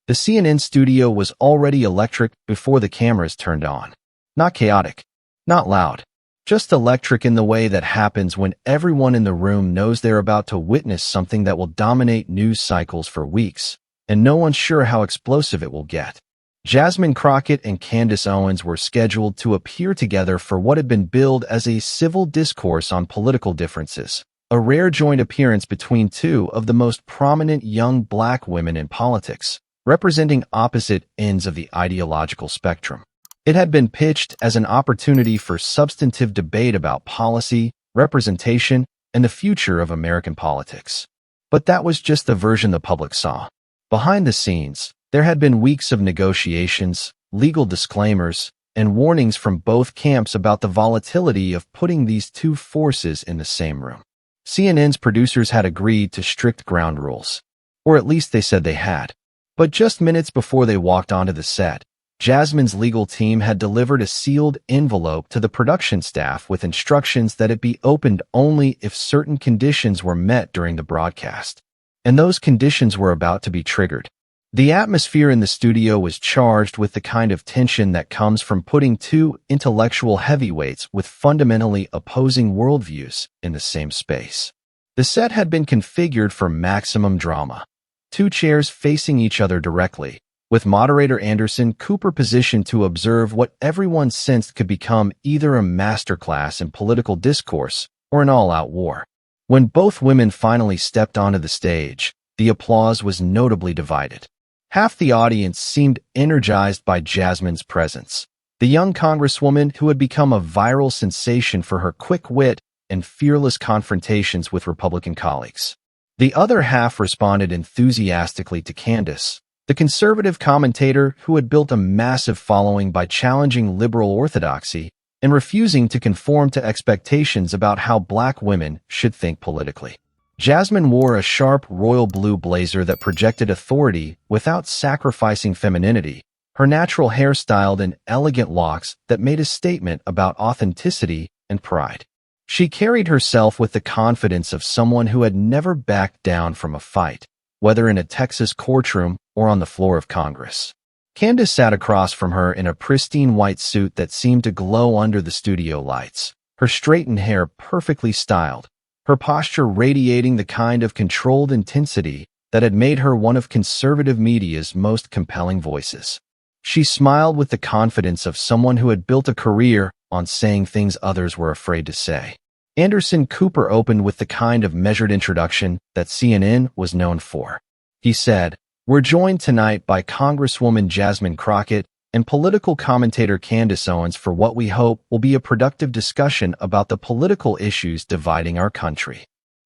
The CNN studio was already electric before the cameras turned on. Not chaotic, not loud, just electric in the way that happens when everyone in the room knows they're about to witness something that will dominate news cycles for weeks, and no one's sure how explosive it will get. Jasmine Crockett and Candace Owens were scheduled to appear together for what had been billed as a civil discourse on political differences, a rare joint appearance between two of the most prominent young black women in politics, representing opposite ends of the ideological spectrum. It had been pitched as an opportunity for substantive debate about policy, representation, and the future of American politics. But that was just the version the public saw. Behind the scenes, there had been weeks of negotiations, legal disclaimers, and warnings from both camps about the volatility of putting these two forces in the same room. CNN's producers had agreed to strict ground rules, or at least they said they had. But just minutes before they walked onto the set, Jasmine's legal team had delivered a sealed envelope to the production staff with instructions that it be opened only if certain conditions were met during the broadcast. And those conditions were about to be triggered. The atmosphere in the studio was charged with the kind of tension that comes from putting two intellectual heavyweights with fundamentally opposing worldviews in the same space. The set had been configured for maximum drama. Two chairs facing each other directly, with moderator Anderson Cooper positioned to observe what everyone sensed could become either a masterclass in political discourse or an all-out war. When both women finally stepped onto the stage, the applause was notably divided. Half the audience seemed energized by Jasmine's presence, the young congresswoman who had become a viral sensation for her quick wit and fearless confrontations with Republican colleagues. The other half responded enthusiastically to Candace, the conservative commentator who had built a massive following by challenging liberal orthodoxy and refusing to conform to expectations about how black women should think politically. Jasmine wore a sharp royal blue blazer that projected authority without sacrificing femininity, her natural hair styled in elegant locks that made a statement about authenticity and pride. She carried herself with the confidence of someone who had never backed down from a fight, whether in a Texas courtroom or on the floor of Congress. Candace sat across from her in a pristine white suit that seemed to glow under the studio lights, her straightened hair perfectly styled, her posture radiating the kind of controlled intensity that had made her one of conservative media's most compelling voices. She smiled with the confidence of someone who had built a career on saying things others were afraid to say. Anderson Cooper opened with the kind of measured introduction that CNN was known for. He said, "We're joined tonight by Congresswoman Jasmine Crockett and political commentator Candace Owens for what we hope will be a productive discussion about the political issues dividing our country."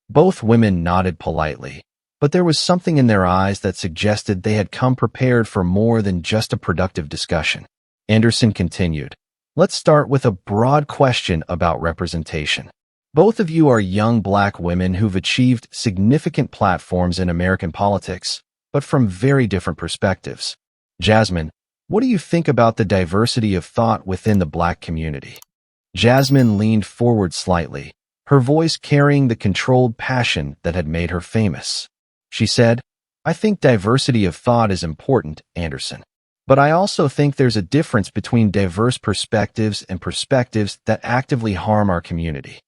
Both women nodded politely, but there was something in their eyes that suggested they had come prepared for more than just a productive discussion. Anderson continued, "Let's start with a broad question about representation. Both of you are young black women who've achieved significant platforms in American politics, but from very different perspectives. Jasmine, what do you think about the diversity of thought within the black community?" Jasmine leaned forward slightly, her voice carrying the controlled passion that had made her famous. She said, "I think diversity of thought is important, Anderson. But I also think there's a difference between diverse perspectives and perspectives that actively harm our community."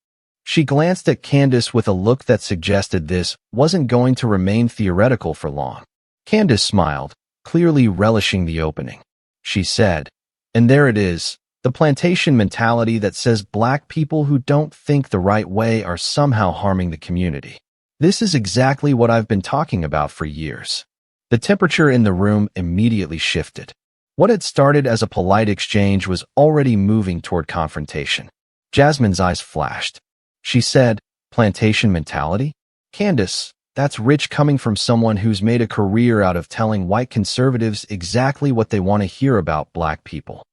She glanced at Candace with a look that suggested this wasn't going to remain theoretical for long. Candace smiled, clearly relishing the opening. She said, "And there it is, the plantation mentality that says black people who don't think the right way are somehow harming the community. This is exactly what I've been talking about for years." The temperature in the room immediately shifted. What had started as a polite exchange was already moving toward confrontation. Jasmine's eyes flashed. She said, "Plantation mentality? Candace, that's rich coming from someone who's made a career out of telling white conservatives exactly what they want to hear about black people."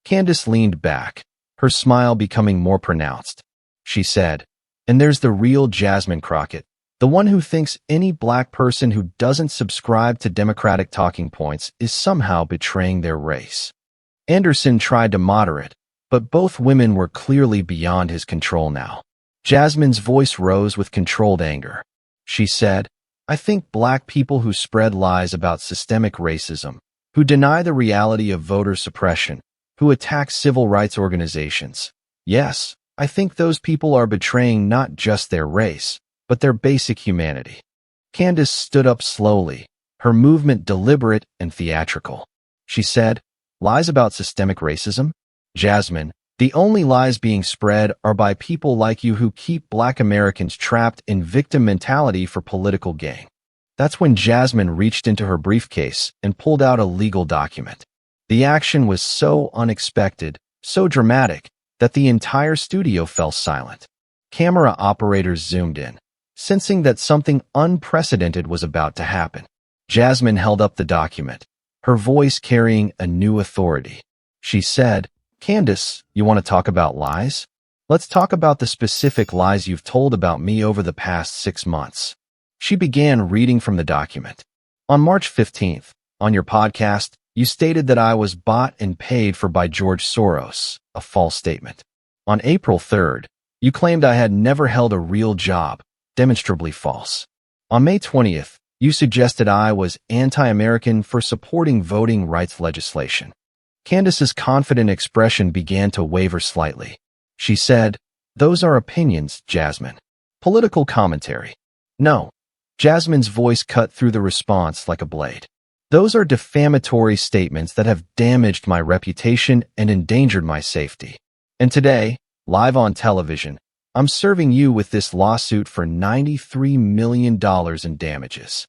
Candace leaned back, her smile becoming more pronounced. She said, "And there's the real Jasmine Crockett, the one who thinks any black person who doesn't subscribe to Democratic talking points is somehow betraying their race." Anderson tried to moderate, but both women were clearly beyond his control now. Jasmine's voice rose with controlled anger. She said, I think black people who spread lies about systemic racism, who deny the reality of voter suppression, who attack civil rights organizations. Yes, I think those people are betraying not just their race, but their basic humanity. Candace stood up slowly, her movement deliberate and theatrical. She said, "Lies about systemic racism? Jasmine, the only lies being spread are by people like you who keep black Americans trapped in victim mentality for political gain." That's when Jasmine reached into her briefcase and pulled out a legal document. The action was so unexpected, so dramatic, that the entire studio fell silent. Camera operators zoomed in, sensing that something unprecedented was about to happen. Jasmine held up the document, her voice carrying a new authority. She said, "Candace, you want to talk about lies? Let's talk about the specific lies you've told about me over the past 6 months." She began reading from the document. "On March 15th, on your podcast, you stated that I was bought and paid for by George Soros, a false statement. On April 3rd, you claimed I had never held a real job, demonstrably false. On May 20th, you suggested I was anti-American for supporting voting rights legislation." Candace's confident expression began to waver slightly. She said, "Those are opinions, Jasmine. Political commentary." "No." Jasmine's voice cut through the response like a blade. "Those are defamatory statements that have damaged my reputation and endangered my safety. And today, live on television, I'm serving you with this lawsuit for $93 million in damages."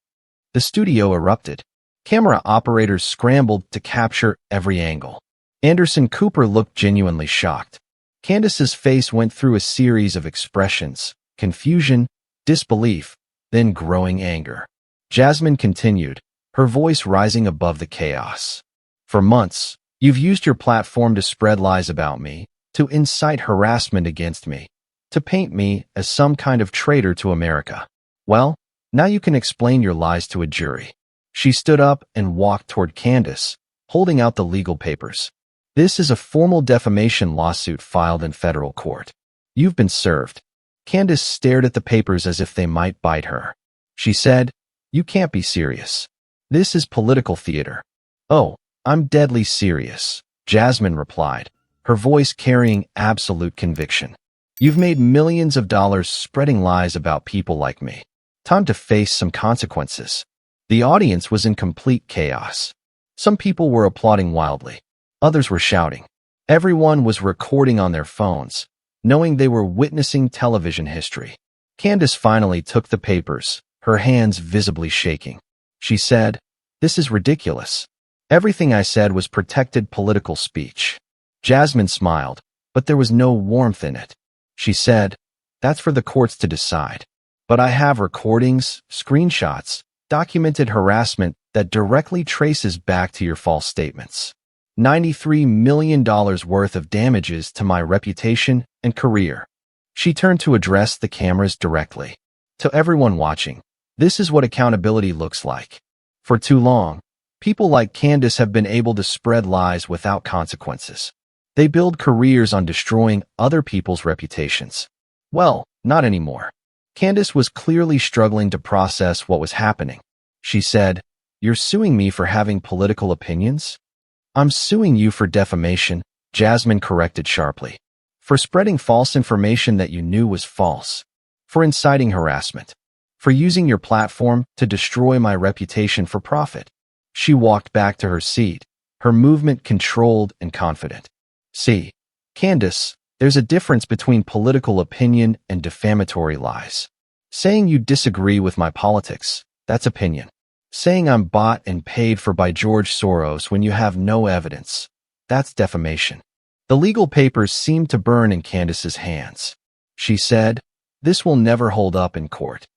The studio erupted. Camera operators scrambled to capture every angle. Anderson Cooper looked genuinely shocked. Candace's face went through a series of expressions: confusion, disbelief, then growing anger. Jasmine continued, her voice rising above the chaos. "For months, you've used your platform to spread lies about me, to incite harassment against me, to paint me as some kind of traitor to America. Well, now you can explain your lies to a jury." She stood up and walked toward Candace, holding out the legal papers. "This is a formal defamation lawsuit filed in federal court. You've been served." Candace stared at the papers as if they might bite her. She said, "You can't be serious. This is political theater." "Oh, I'm deadly serious," Jasmine replied, her voice carrying absolute conviction. "You've made millions of dollars spreading lies about people like me. Time to face some consequences." The audience was in complete chaos. Some people were applauding wildly. Others were shouting. Everyone was recording on their phones, knowing they were witnessing television history. Candace finally took the papers, her hands visibly shaking. She said, "This is ridiculous. Everything I said was protected political speech." Jasmine smiled, but there was no warmth in it. She said, "That's for the courts to decide. But I have recordings, screenshots, documented harassment that directly traces back to your false statements. $93 million worth of damages to my reputation and career." She turned to address the cameras directly. "To everyone watching, this is what accountability looks like. For too long, people like Candace have been able to spread lies without consequences. They build careers on destroying other people's reputations. Well, not anymore." Candace was clearly struggling to process what was happening. She said, "You're suing me for having political opinions?" "I'm suing you for defamation," Jasmine corrected sharply. "For spreading false information that you knew was false. For inciting harassment. For using your platform to destroy my reputation for profit." She walked back to her seat, her movement controlled and confident. "See, Candace, there's a difference between political opinion and defamatory lies. Saying you disagree with my politics, that's opinion. Saying I'm bought and paid for by George Soros when you have no evidence, that's defamation." The legal papers seemed to burn in Candace's hands. She said, "This will never hold up in court."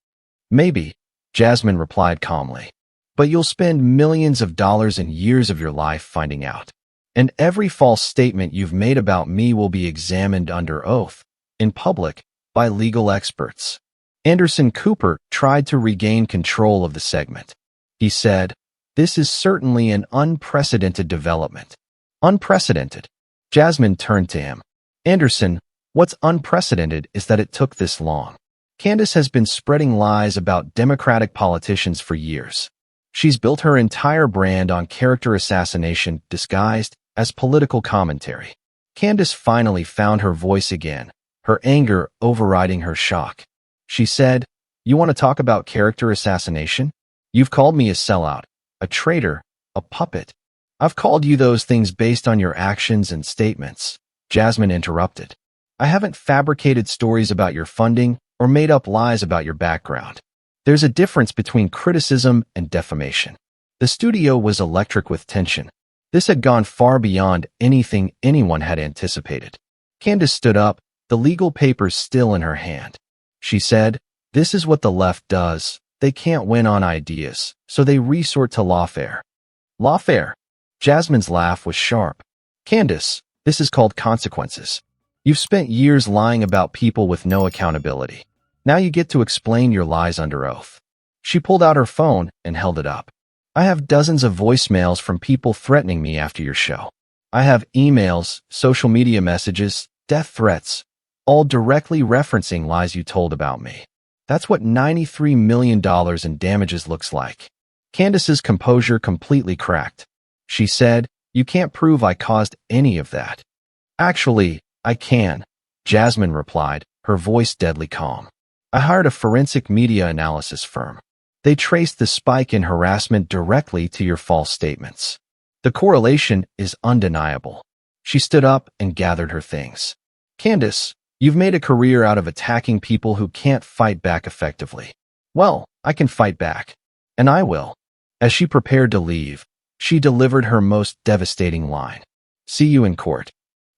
"Maybe," Jasmine replied calmly. "But you'll spend millions of dollars and years of your life finding out. And every false statement you've made about me will be examined under oath, in public, by legal experts." Anderson Cooper tried to regain control of the segment. He said, "This is certainly an unprecedented development." "Unprecedented?" Jasmine turned to him. "Anderson, what's unprecedented is that it took this long." Candace has been spreading lies about Democratic politicians for years. She's built her entire brand on character assassination disguised as political commentary. Candace finally found her voice again, her anger overriding her shock. She said, "You want to talk about character assassination? You've called me a sellout, a traitor, a puppet. I've called you those things based on your actions and statements." Jasmine interrupted. "I haven't fabricated stories about your funding or made up lies about your background. There's a difference between criticism and defamation." The studio was electric with tension. This had gone far beyond anything anyone had anticipated. Candace stood up, the legal papers still in her hand. She said, "This is what the left does. They can't win on ideas, so they resort to lawfare." Lawfare? Jasmine's laugh was sharp. "Candace, this is called consequences. You've spent years lying about people with no accountability. Now you get to explain your lies under oath." She pulled out her phone and held it up. "I have dozens of voicemails from people threatening me after your show. I have emails, social media messages, death threats, all directly referencing lies you told about me. That's what $93 million in damages looks like." Candace's composure completely cracked. She said, "You can't prove I caused any of that." "Actually, I can," Jasmine replied, her voice deadly calm. "I hired a forensic media analysis firm. They traced the spike in harassment directly to your false statements. The correlation is undeniable." She stood up and gathered her things. "Candace, you've made a career out of attacking people who can't fight back effectively. Well, I can fight back. And I will." As she prepared to leave, she delivered her most devastating line. "See you in court."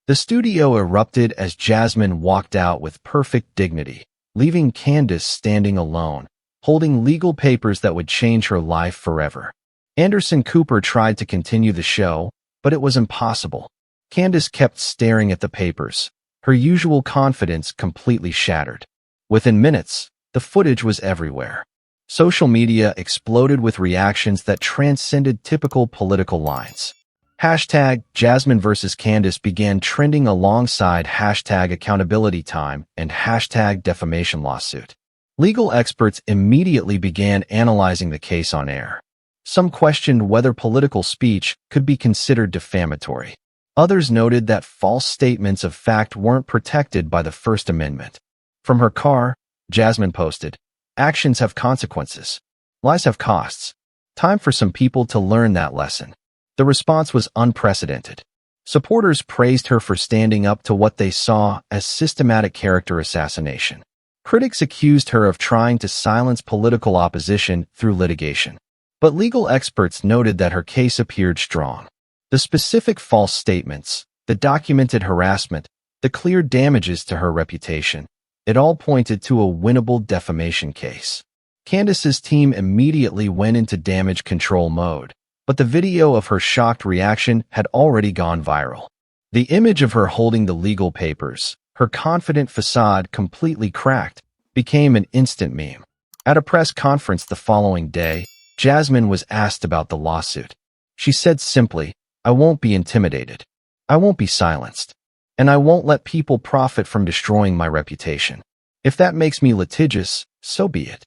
The studio erupted as Jasmine walked out with perfect dignity, leaving Candace standing alone, holding legal papers that would change her life forever. Anderson Cooper tried to continue the show, but it was impossible. Candace kept staring at the papers, her usual confidence completely shattered. Within minutes, the footage was everywhere. Social media exploded with reactions that transcended typical political lines. Hashtag Jasmine versus Candace began trending alongside hashtag accountability time and hashtag defamation lawsuit. Legal experts immediately began analyzing the case on air. Some questioned whether political speech could be considered defamatory. Others noted that false statements of fact weren't protected by the First Amendment. From her car, Jasmine posted, "Actions have consequences. Lies have costs. Time for some people to learn that lesson." The response was unprecedented. Supporters praised her for standing up to what they saw as systematic character assassination. Critics accused her of trying to silence political opposition through litigation. But legal experts noted that her case appeared strong. The specific false statements, the documented harassment, the clear damages to her reputation, it all pointed to a winnable defamation case. Candace's team immediately went into damage control mode, but the video of her shocked reaction had already gone viral. The image of her holding the legal papers, her confident facade completely cracked, became an instant meme. At a press conference the following day, Jasmine was asked about the lawsuit. She said simply, "I won't be intimidated. I won't be silenced. And I won't let people profit from destroying my reputation. If that makes me litigious, so be it."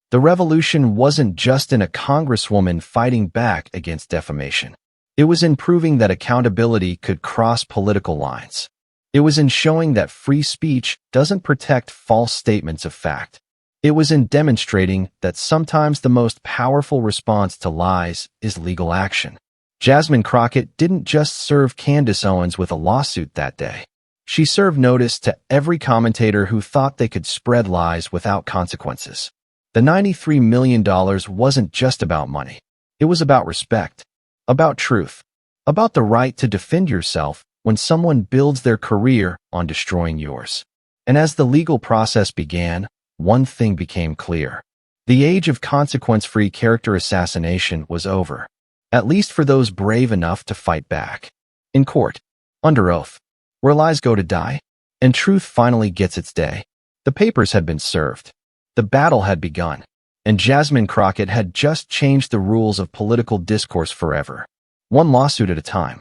The revolution wasn't just in a congresswoman fighting back against defamation. It was in proving that accountability could cross political lines. It was in showing that free speech doesn't protect false statements of fact. It was in demonstrating that sometimes the most powerful response to lies is legal action. Jasmine Crockett didn't just serve Candace Owens with a lawsuit that day. She served notice to every commentator who thought they could spread lies without consequences. The $93 million wasn't just about money. It was about respect, about truth, about the right to defend yourself when someone builds their career on destroying yours. And as the legal process began, one thing became clear. The age of consequence-free character assassination was over, at least for those brave enough to fight back. In court, under oath, where lies go to die, and truth finally gets its day. The papers had been served. The battle had begun, and Jasmine Crockett had just changed the rules of political discourse forever, one lawsuit at a time.